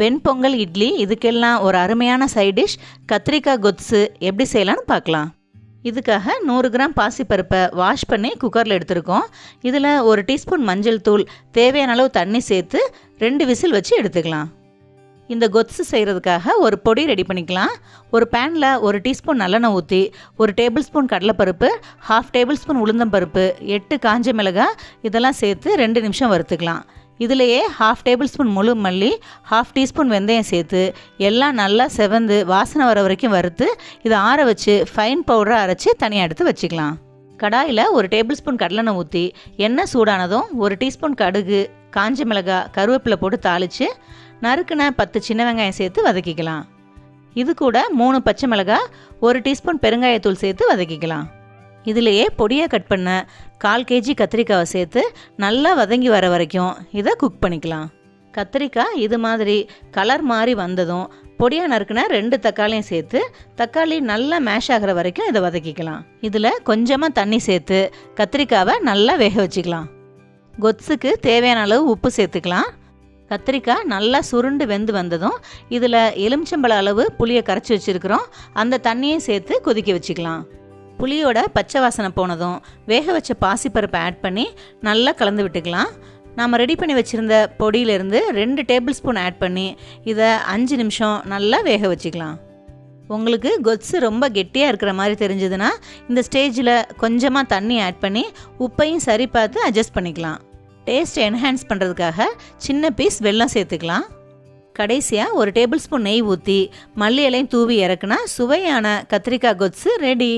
வெண்பொங்கல் இட்லி இதுக்கெல்லாம் ஒரு அருமையான சைட் டிஷ் கத்திரிக்காய் கொத்ஸு எப்படி செய்யலான்னு பார்க்கலாம். இதுக்காக 100 கிராம் பாசிப்பருப்பை வாஷ் பண்ணி குக்கரில் எடுத்துருக்கோம். இதில் 1 டீஸ்பூன் மஞ்சள் தூள், தேவையான அளவு தண்ணி சேர்த்து 2 விசில் வச்சு எடுத்துக்கலாம். இந்த கொத்ஸு செய்கிறதுக்காக ஒரு பொடி ரெடி பண்ணிக்கலாம். ஒரு பேனில் 1 டீஸ்பூன் நல்லெண்ணெய் ஊற்றி 1 டேபிள் ஸ்பூன் கடலைப்பருப்பு, 1/2 டேபிள் ஸ்பூன் உளுந்தம்பருப்பு, 8 காஞ்ச மிளகாய் இதெல்லாம் சேர்த்து 2 நிமிஷம் வறுத்துக்கலாம். இதிலேயே 1/2 டேபிள் ஸ்பூன் முழு மல்லி, 1/2 டீஸ்பூன் வெந்தயம் சேர்த்து எல்லாம் நல்லா செவந்து வாசனை வர வரைக்கும் வறுத்து இதை ஆற வச்சு ஃபைன் பவுடராக அரைச்சி தனியாக எடுத்து வச்சுக்கலாம். கடாயில் 1 டேபிள் ஸ்பூன் கடலெண்ணெய் ஊற்றி எண்ணெய் சூடானதும் 1 டீஸ்பூன் கடுகு, காஞ்ச மிளகாய், கருவேப்பிலை போட்டு தாளித்து நறுக்குன 10 சின்ன வெங்காயம் சேர்த்து வதக்கிக்கலாம். இது கூட 3 பச்சை மிளகாய், 1 டீஸ்பூன் பெருங்காயத்தூள் சேர்த்து வதக்கிக்கலாம். இதிலேயே பொடியாக கட் பண்ண 1/4 கேஜி கத்திரிக்காவை சேர்த்து நல்லா வதங்கி வர வரைக்கும் இதை குக் பண்ணிக்கலாம். கத்திரிக்காய் இது மாதிரி கலர் மாறி வந்ததும் பொடியாக நறுக்குன 2 தக்காளியும் சேர்த்து தக்காளி நல்லா மேஷ் ஆகிற வரைக்கும் இதை வதக்கிக்கலாம். இதில் கொஞ்சமாக தண்ணி சேர்த்து கத்திரிக்காவை நல்லா வேக வச்சுக்கலாம். கொத்ஸுக்கு தேவையான அளவு உப்பு சேர்த்துக்கலாம். கத்திரிக்காய் நல்லா சுருண்டு வெந்து வந்ததும் இதில் எலுமிச்சம்பழ அளவு புளியை கரைச்சி வச்சுருக்கிறோம். அந்த தண்ணியை சேர்த்து கொதிக்க வச்சுக்கலாம். புளியோட பச்சை வாசனை போனதும் வேக வச்ச பாசிப்பருப்பை ஆட் பண்ணி நல்லா கலந்து விட்டுக்கலாம். நாம் ரெடி பண்ணி வச்சுருந்த பொடியிலேருந்து 2 டேபிள் ஸ்பூன் ஆட் பண்ணி இதை 5 நிமிஷம் நல்லா வேக வச்சுக்கலாம். உங்களுக்கு கொத்ஸு ரொம்ப கெட்டியாக இருக்கிற மாதிரி தெரிஞ்சதுன்னா இந்த ஸ்டேஜில் கொஞ்சமாக தண்ணி ஆட் பண்ணி உப்பையும் சரி பார்த்து அட்ஜஸ்ட் பண்ணிக்கலாம். டேஸ்ட் என்ஹான்ஸ் பண்ணுறதுக்காக சின்ன பீஸ் வெல்லம் சேர்த்துக்கலாம். கடைசியாக 1 டேபிள் ஸ்பூன் நெய் ஊற்றி மல்லி இலையும் தூவி இறக்குனா சுவையான கத்திரிக்காய் கொத்ஸு ரெடி.